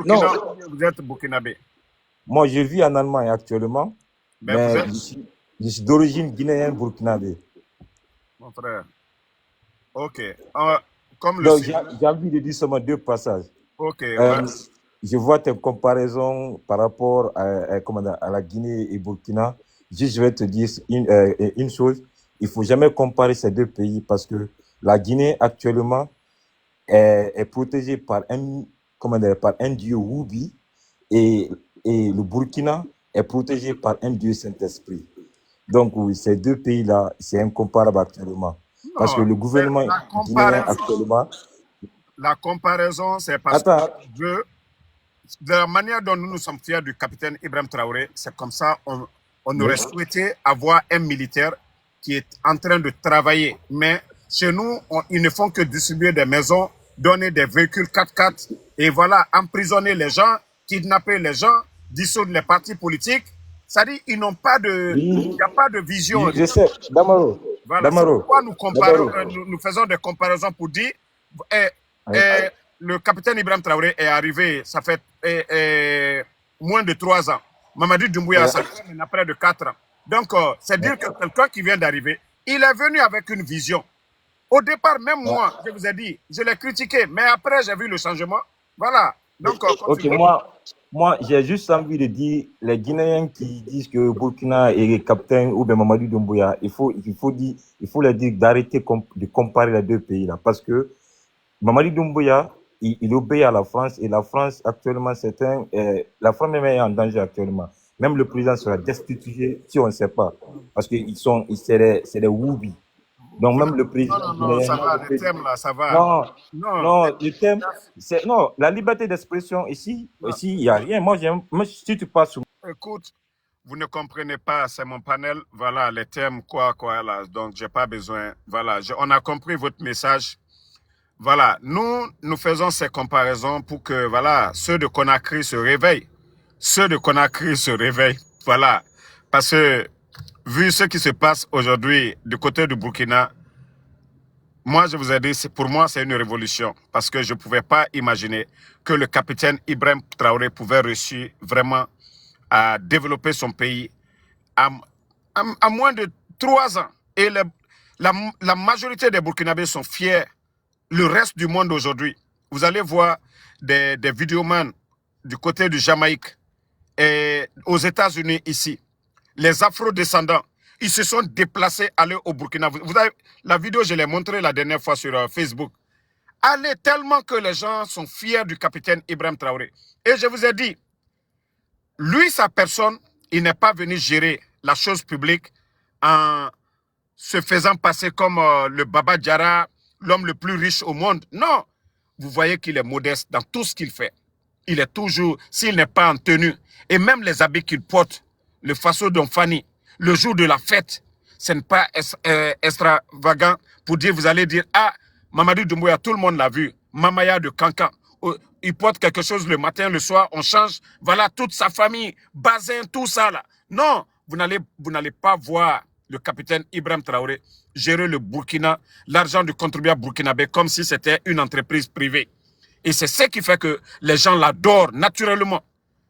Non, Burkina ou bien vous êtes burkinabé? moi je vis en Allemagne actuellement, Ben vous mais êtes, je suis d'origine guinéenne burkinabé. mon frère. Ok. Euh, comme le Donc sait. j'ai envie de dire seulement deux passages. Ok. Euh, je vois tes comparaisons par rapport comment dire, à la Guinée et Burkina. Juste, je vais te dire une chose. Il faut jamais comparer ces deux pays parce que la Guinée actuellement est protégée par comment dire, par un dieu Woubi et, et le Burkina est protégé par un dieu Saint-Esprit. Donc, oui, ces deux pays-là, c'est incomparable actuellement. Parce que Non, le mais gouvernement guinéen actuellement. la comparaison, c'est parce qu'on Attends, veut, de la manière dont nous nous sommes fiers du capitaine Ibrahim Traoré, c'est comme ça on oui. aurait souhaité avoir un militaire qui est en train de travailler. Mais chez nous, ils ne font que distribuer des maisons, donner des véhicules 4x4 et voilà, emprisonner les gens, kidnapper les gens, dissoudre les partis politiques. C'est-à-dire, ils n'ont pas de, il Oui, n'y a pas de vision, je rien sais, du tout. Damaro, Voilà, c'est Damaro, pourquoi Damaro. nous faisons des comparaisons pour dire eh, Oui. le capitaine Ibrahim Traoré est arrivé, ça fait moins de 3 ans. Mamadou Doumbouya, ça fait maintenant près de 4 ans. Donc, c'est dire que quelqu'un qui vient d'arriver, il est venu avec une vision. Au départ, même moi, je vous ai dit, je l'ai critiqué, mais après, j'ai vu le changement. Voilà. Donc, Ok, continuez. moi j'ai juste envie de dire, les Guinéens qui disent que Burkina est capitaine ou bien Mamadou Doumbouya, il faut leur dire d'arrêter de comparer les deux pays là. Parce que Mamadou Doumbouya, il obéit à la France et la France actuellement, la France même est en danger actuellement. Même le président sera destitué si on ne sait pas. Parce que c'est des Woubi. Donc même le Non, président non, non, guinéen, ça va, les thèmes là, ça va. non, Non, non, le thème, c'est, non, la liberté d'expression non. ici, il n'y a rien. Moi, si tu passes sur. Écoute, vous ne comprenez pas, c'est mon panel, voilà, les thèmes, quoi, là. Donc, j'ai pas besoin, voilà, on a compris votre message. Voilà, nous faisons ces comparaisons pour que, voilà, ceux de Conakry se réveillent. Ceux de Conakry se réveillent, voilà. Parce que, vu ce qui se passe aujourd'hui du côté du Burkina, moi, je vous ai dit, pour moi, c'est une révolution. Parce que je ne pouvais pas imaginer que le capitaine Ibrahim Traoré pouvait réussir vraiment à développer son pays à, à moins de 3 ans. Et la majorité des Burkinabés sont fiers. Le reste du monde aujourd'hui, vous allez voir des vidéomans du côté du Jamaïque et aux États-Unis ici. Les Afro-descendants, ils se sont déplacés, aller au Burkina. Vous avez, la vidéo, je l'ai montrée la dernière fois sur Facebook. Allez tellement que les gens sont fiers du capitaine Ibrahim Traoré. Et je vous ai dit, lui, sa personne, il n'est pas venu gérer la chose publique en se faisant passer comme le Baba Diarra, l'homme le plus riche au monde. Non, vous voyez qu'il est modeste dans tout ce qu'il fait. Il est toujours, s'il n'est pas en tenue, et même les habits qu'il porte, le faso d'Onfani, le jour de la fête, ce n'est pas extravagant pour dire, vous allez dire, ah, Mamadou Doumbouya, tout le monde l'a vu, Mamaya de Cancan, il porte quelque chose le matin, le soir, on change, voilà, toute sa famille, Bazin, tout ça là. Non, vous n'allez pas voir le capitaine Ibrahim Traoré gérer le Burkina, l'argent du contribuable burkinabé comme si c'était une entreprise privée. Et c'est ce qui fait que les gens l'adorent naturellement.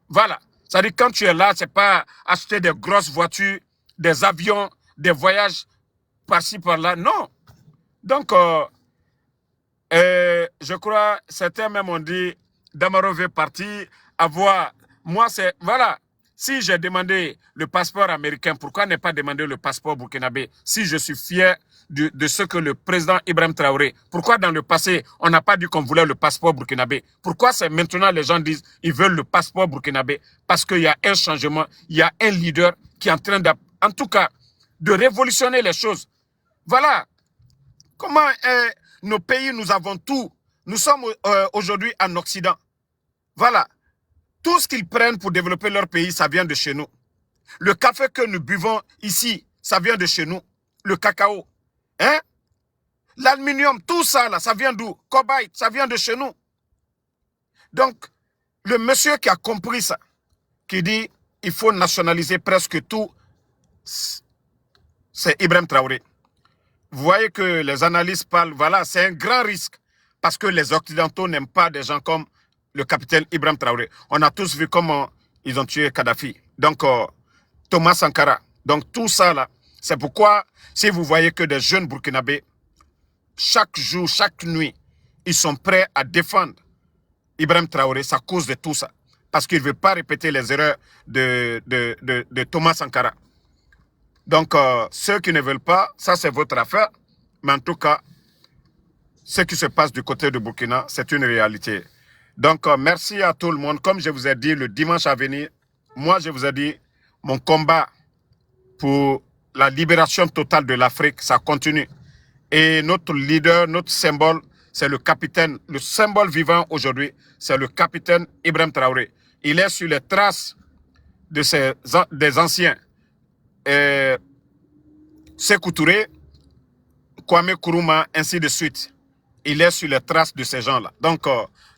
Voilà. C'est-à-dire quand tu es là, c'est pas acheter des grosses voitures, des avions, des voyages par-ci, par-là. Non. Donc, je crois, certains même ont dit, Damaro veut partir, avoir. Moi, c'est. Voilà. Si j'ai demandé le passeport américain, pourquoi ne pas demander le passeport burkinabé si je suis fier de ce que le président Ibrahim Traoré, pourquoi dans le passé, on n'a pas dit qu'on voulait le passeport burkinabé? Pourquoi c'est maintenant les gens disent ils veulent le passeport burkinabé? Parce qu'il y a un changement, il y a un leader qui est en train, en tout cas, de révolutionner les choses. Voilà. Comment nos pays, nous avons tout. Nous sommes aujourd'hui en Occident. Voilà. Tout ce qu'ils prennent pour développer leur pays, ça vient de chez nous. Le café que nous buvons ici, ça vient de chez nous. Le cacao. Hein? L'aluminium, tout ça, là, ça vient d'où? Cobalt, ça vient de chez nous. Donc, le monsieur qui a compris ça, qui dit il faut nationaliser presque tout, c'est Ibrahim Traoré. Vous voyez que les analystes parlent, voilà, c'est un grand risque parce que les Occidentaux n'aiment pas des gens comme le capitaine Ibrahim Traoré. On a tous vu comment ils ont tué Kadhafi. Donc, Thomas Sankara. Donc, tout ça, là, c'est pourquoi, si vous voyez que des jeunes Burkinabés, chaque jour, chaque nuit, ils sont prêts à défendre Ibrahim Traoré, c'est à cause de tout ça. Parce qu'il ne veut pas répéter les erreurs de Thomas Sankara. Donc, ceux qui ne veulent pas, ça c'est votre affaire. Mais en tout cas, ce qui se passe du côté de Burkina, c'est une réalité. Donc, merci à tout le monde. Comme je vous ai dit, le dimanche à venir, moi je vous ai dit, mon combat pour la libération totale de l'Afrique, ça continue. Et notre leader, notre symbole, c'est le capitaine, le symbole vivant aujourd'hui, c'est le capitaine Ibrahim Traoré. Il est sur les traces des anciens. Sékou Touré, Kwame Nkrumah, ainsi de suite. Il est sur les traces de ces gens-là. Donc,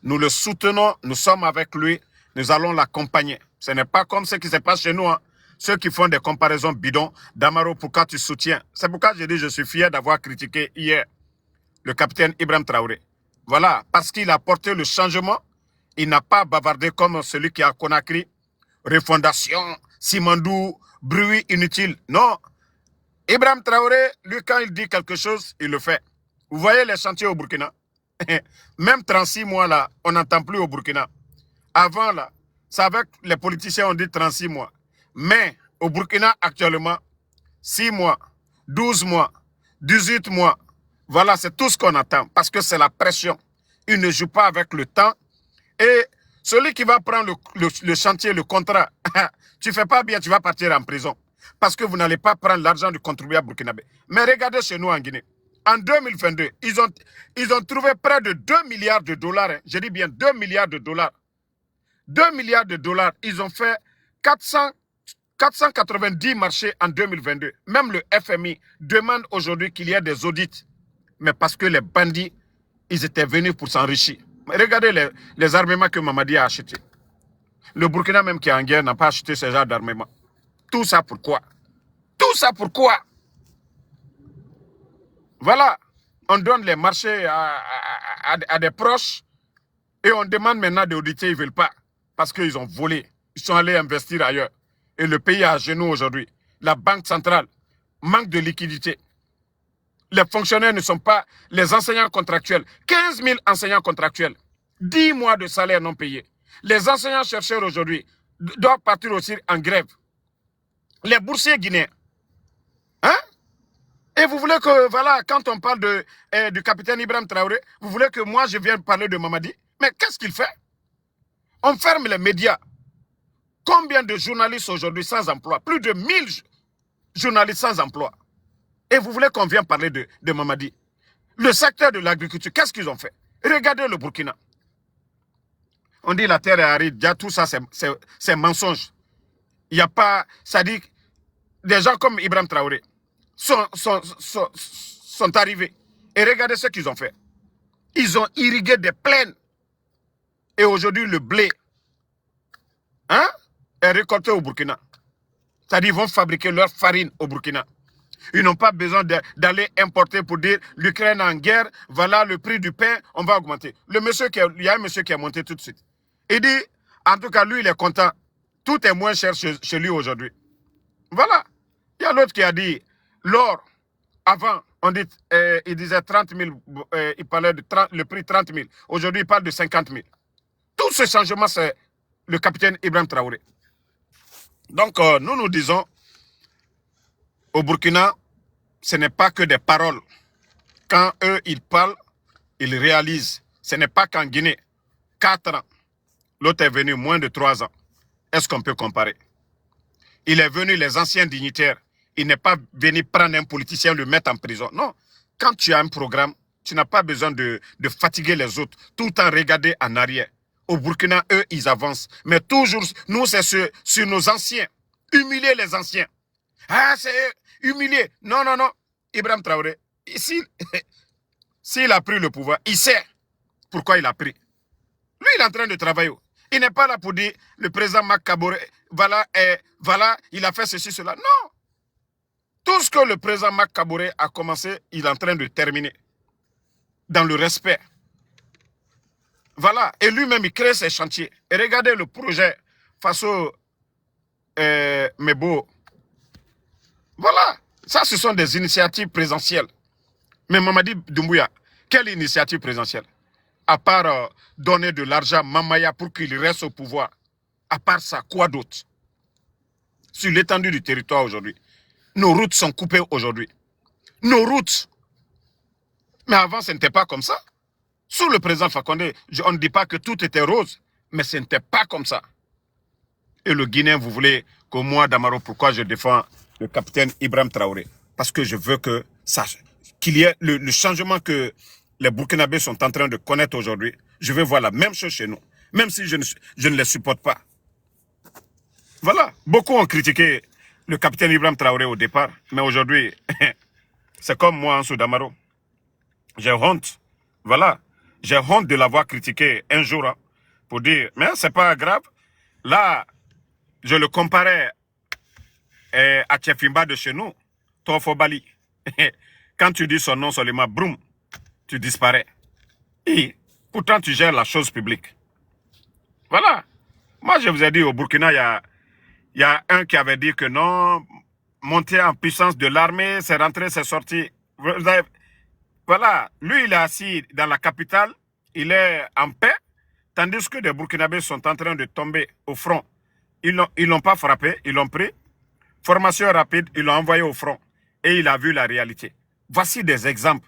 nous le soutenons, nous sommes avec lui, nous allons l'accompagner. Ce n'est pas comme ce qui se passe chez nous, hein. Ceux qui font des comparaisons bidons. Damaro, pourquoi tu soutiens? C'est pourquoi j'ai dit je suis fier d'avoir critiqué hier le capitaine Ibrahim Traoré. Voilà, parce qu'il a porté le changement. Il n'a pas bavardé comme celui qui a Conakry. Refondation, Simandou, bruit inutile. Non. Ibrahim Traoré, lui, quand il dit quelque chose, il le fait. Vous voyez les chantiers au Burkina? Même 36 mois, là, on n'entend plus au Burkina. Avant, là, c'est avec les politiciens, on dit 36 mois. Mais au Burkina, actuellement, 6 mois, 12 mois, 18 mois, voilà, c'est tout ce qu'on attend. Parce que c'est la pression. Il ne joue pas avec le temps. Et celui qui va prendre le chantier, le contrat, tu ne fais pas bien, tu vas partir en prison. Parce que vous n'allez pas prendre l'argent du contribuable burkinabé. Mais regardez chez nous en Guinée. En 2022, ils ont trouvé près de 2 milliards de dollars. Hein. Je dis bien 2 milliards de dollars. 2 milliards de dollars. Ils ont fait 490 marchés en 2022. Même le FMI demande aujourd'hui qu'il y ait des audits. Mais parce que les bandits, ils étaient venus pour s'enrichir. Regardez les armements que Mamadi a achetés. Le Burkina même qui est en guerre n'a pas acheté ce genre d'armement. Tout ça pourquoi? Tout ça pourquoi? Voilà. On donne les marchés à des proches et on demande maintenant d'auditer, ils ne veulent pas. Parce qu'ils ont volé. Ils sont allés investir ailleurs. Et le pays est à genoux aujourd'hui. La banque centrale manque de liquidité. Les fonctionnaires ne sont pas les enseignants contractuels. 15 000 enseignants contractuels. 10 mois de salaire non payé. Les enseignants chercheurs aujourd'hui doivent partir aussi en grève. Les boursiers guinéens. Hein? Et vous voulez que, voilà, quand on parle du capitaine Ibrahim Traoré, vous voulez que moi je vienne parler de Mamadi? Mais qu'est-ce qu'il fait? On ferme les médias. Combien de journalistes aujourd'hui sans emploi? Plus de 1000 journalistes sans emploi. Et vous voulez qu'on vienne parler de Mamadi? Le secteur de l'agriculture, qu'est-ce qu'ils ont fait? Regardez le Burkina. On dit la terre est aride. Déjà, tout ça, c'est mensonge. Il n'y a pas... Ça dit, des gens comme Ibrahim Traoré sont arrivés. Et regardez ce qu'ils ont fait. Ils ont irrigué des plaines. Et aujourd'hui, le blé est récolté au Burkina. C'est-à-dire qu'ils vont fabriquer leur farine au Burkina. Ils n'ont pas besoin d'aller importer pour dire l'Ukraine en guerre, voilà le prix du pain, on va augmenter. Il y a un monsieur qui est monté tout de suite. Il dit, en tout cas, lui, il est content. Tout est moins cher chez lui aujourd'hui. Voilà. Il y a l'autre qui a dit, l'or, avant, il disait 30 000, il parlait de le prix 30 000. Aujourd'hui, il parle de 50 000. Tout ce changement, c'est le capitaine Ibrahim Traoré. Donc, nous disons, au Burkina, ce n'est pas que des paroles. Quand eux, ils parlent, ils réalisent. Ce n'est pas qu'en Guinée, 4 ans. L'autre est venu moins de 3 ans. Est-ce qu'on peut comparer? Il est venu les anciens dignitaires. Il n'est pas venu prendre un politicien, le mettre en prison. Non. Quand tu as un programme, tu n'as pas besoin de fatiguer les autres, tout en regardant en arrière. Au Burkina, eux, ils avancent. Mais toujours, nous, c'est sur nos anciens. Humilier les anciens. Ah, c'est humilier. Non, non, non. Ibrahim Traoré, s'il a pris le pouvoir, il sait pourquoi il a pris. Lui, il est en train de travailler. Il n'est pas là pour dire le président Mac Kabore, voilà, il a fait ceci, cela. Non. Tout ce que le président Mac Kabore a commencé, il est en train de terminer. Dans le respect. Voilà. Et lui-même, il crée ses chantiers. Et regardez le projet Faso Mebo. Voilà. Ça, ce sont des initiatives présidentielles. Mais Mamadi Doumbouya, quelle initiative présidentielle? À part donner de l'argent à Mamaya pour qu'il reste au pouvoir. À part ça, quoi d'autre? Sur l'étendue du territoire aujourd'hui. Nos routes sont coupées aujourd'hui. Nos routes. Mais avant, ce n'était pas comme ça. Sous le président Fakonde, on ne dit pas que tout était rose, mais ce n'était pas comme ça. Et le Guinéen, vous voulez que moi, Damaro, pourquoi je défends le capitaine Ibrahim Traoré? Parce que je veux que ça, qu'il y ait le changement que les Burkinabés sont en train de connaître aujourd'hui. Je veux voir la même chose chez nous, même si je ne les supporte pas. Voilà. Beaucoup ont critiqué le capitaine Ibrahim Traoré au départ, mais aujourd'hui, c'est comme moi, Ansou Damaro. J'ai honte. Voilà. J'ai honte de l'avoir critiqué un jour pour dire, mais c'est pas grave. Là, je le comparais à Tchefimba de chez nous, Tofo Bali. Quand tu dis son nom seulement, broum, tu disparais. Et pourtant, tu gères la chose publique. Voilà. Moi, je vous ai dit, au Burkina, il y a un qui avait dit que non, monter en puissance de l'armée, c'est rentré, c'est sorti. Voilà. Lui, il est assis dans la capitale, il est en paix, tandis que des Burkinabés sont en train de tomber au front. Ils l'ont pas frappé, ils l'ont pris. Formation rapide, ils l'ont envoyé au front. Et il a vu la réalité. Voici des exemples.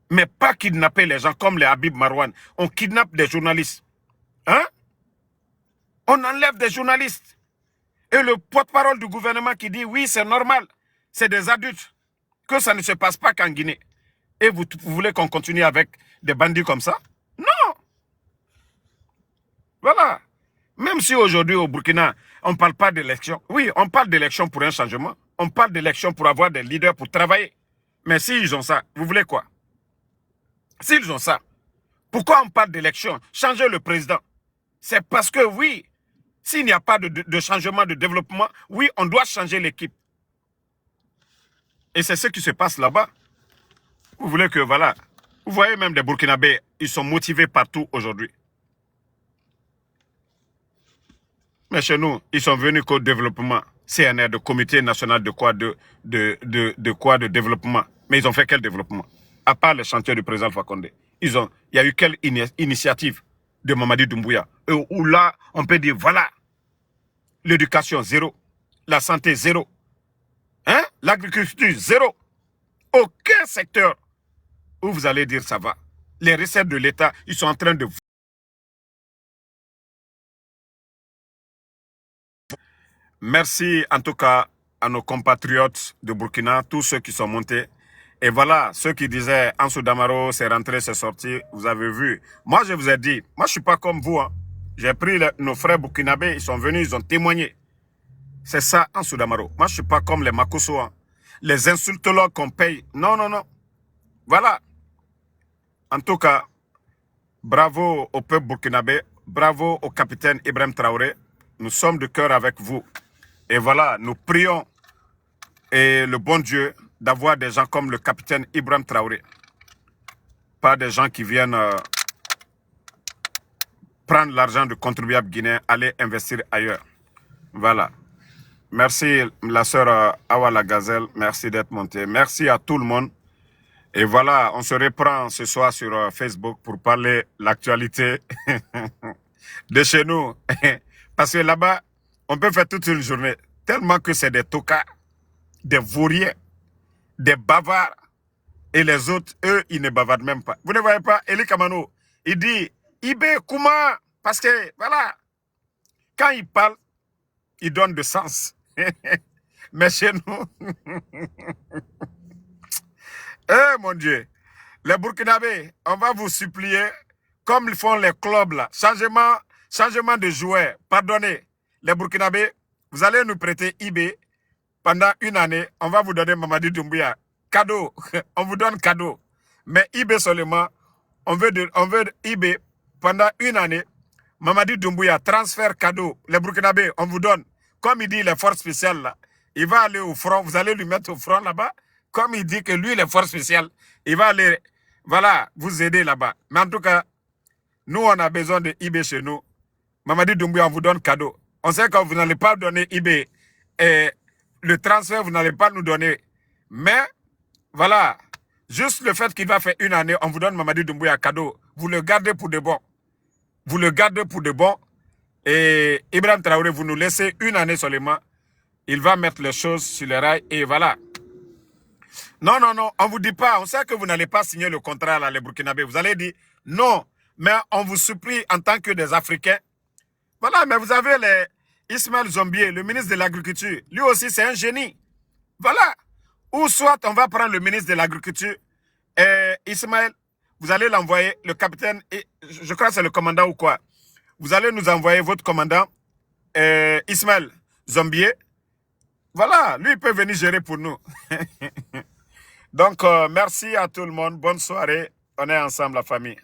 Mais pas kidnapper les gens comme les Habib Marwan. On kidnappe des journalistes. Hein? On enlève des journalistes. Et le porte-parole du gouvernement qui dit oui, c'est normal. C'est des adultes. Que ça ne se passe pas qu'en Guinée. Et vous voulez qu'on continue avec des bandits comme ça? Non. Voilà. Même si aujourd'hui au Burkina, on ne parle pas d'élection. Oui, on parle d'élection pour un changement. On parle d'élection pour avoir des leaders pour travailler. Mais s'ils ont ça, vous voulez quoi? S'ils ont ça, pourquoi on parle d'élection? Changer le président. C'est parce que oui, s'il n'y a pas de changement, de développement, oui, on doit changer l'équipe. Et c'est ce qui se passe là-bas. Vous voulez que, voilà, vous voyez même des Burkinabés, ils sont motivés partout aujourd'hui. Mais chez nous, ils sont venus qu'au développement. CNR, de Comité national de quoi de développement. Mais ils ont fait quel développement? À part le chantier du président Fakonde. Il y a eu quelle initiative de Mamadi Doumbouya? Où là, on peut dire, voilà, l'éducation, zéro. La santé, zéro. Hein? L'agriculture, zéro. Aucun secteur où vous allez dire ça va. Les recettes de l'État, ils sont en train de... Merci en tout cas à nos compatriotes de Burkina, tous ceux qui sont montés. Et voilà, ceux qui disaient Ansou Damaro, c'est rentré, c'est sorti, vous avez vu. Moi, je vous ai dit, moi, je ne suis pas comme vous. Hein. J'ai pris nos frères burkinabés, ils sont venus, ils ont témoigné. C'est ça, Ansou Damaro. Moi, je ne suis pas comme les Makosso. Hein. Les insultologues qu'on paye. Non, non, non. Voilà. En tout cas, bravo au peuple burkinabé, bravo au capitaine Ibrahim Traoré. Nous sommes de cœur avec vous. Et voilà, nous prions et le bon Dieu d'avoir des gens comme le capitaine Ibrahim Traoré. Pas des gens qui viennent prendre l'argent du contribuable guinéen, aller investir ailleurs. Voilà. Merci la sœur Awa la Gazelle, merci d'être montée. Merci à tout le monde. Et voilà, on se reprend ce soir sur Facebook pour parler de l'actualité de chez nous. Parce que là-bas, on peut faire toute une journée. Tellement que c'est des tocards, des vauriens, des bavards. Et les autres, eux, ils ne bavardent même pas. Vous ne voyez pas, Eli Kamano, il dit, Ibé, comment? Parce que, voilà, quand il parle, il donne de sens. Mais chez nous, eh mon Dieu, les Burkinabés, on va vous supplier, comme ils font les clubs là, changement de joueurs, pardonnez, les Burkinabés, vous allez nous prêter IB pendant une année, on va vous donner Mamadi Doumbouya, cadeau, on vous donne cadeau, mais IB seulement, on veut IB pendant une année, Mamadi Doumbouya, transfert cadeau, les Burkinabés, on vous donne, comme il dit les forces spéciales là, il va aller au front, vous allez lui mettre au front là-bas, comme il dit que lui, les forces spéciales, il va aller, voilà, vous aider là-bas. Mais en tout cas, Nous, on a besoin de IB chez nous. Mamadi Doumbouya, on vous donne cadeau. On sait que vous n'allez pas donner IB. Et le transfert, vous n'allez pas nous donner. Mais, voilà, juste le fait qu'il va faire une année, on vous donne Mamadi Doumbouya cadeau. Vous le gardez pour de bon. Vous le gardez pour de bon. Et Ibrahim Traoré, vous nous laissez une année seulement. Il va mettre les choses sur les rails et voilà. Non, non, non, on ne vous dit pas. On sait que vous n'allez pas signer le contrat là, les Burkinabés. Vous allez dire non, mais on vous supplie en tant que des Africains. Voilà, mais vous avez Ismaël Zombier, le ministre de l'Agriculture. Lui aussi, c'est un génie. Voilà. Ou soit on va prendre le ministre de l'Agriculture. Ismaël, vous allez l'envoyer, le capitaine, je crois que c'est le commandant ou quoi. Vous allez nous envoyer votre commandant, Ismaël Zombier. Voilà, lui, il peut venir gérer pour nous. Donc, merci à tout le monde. Bonne soirée. On est ensemble, la famille.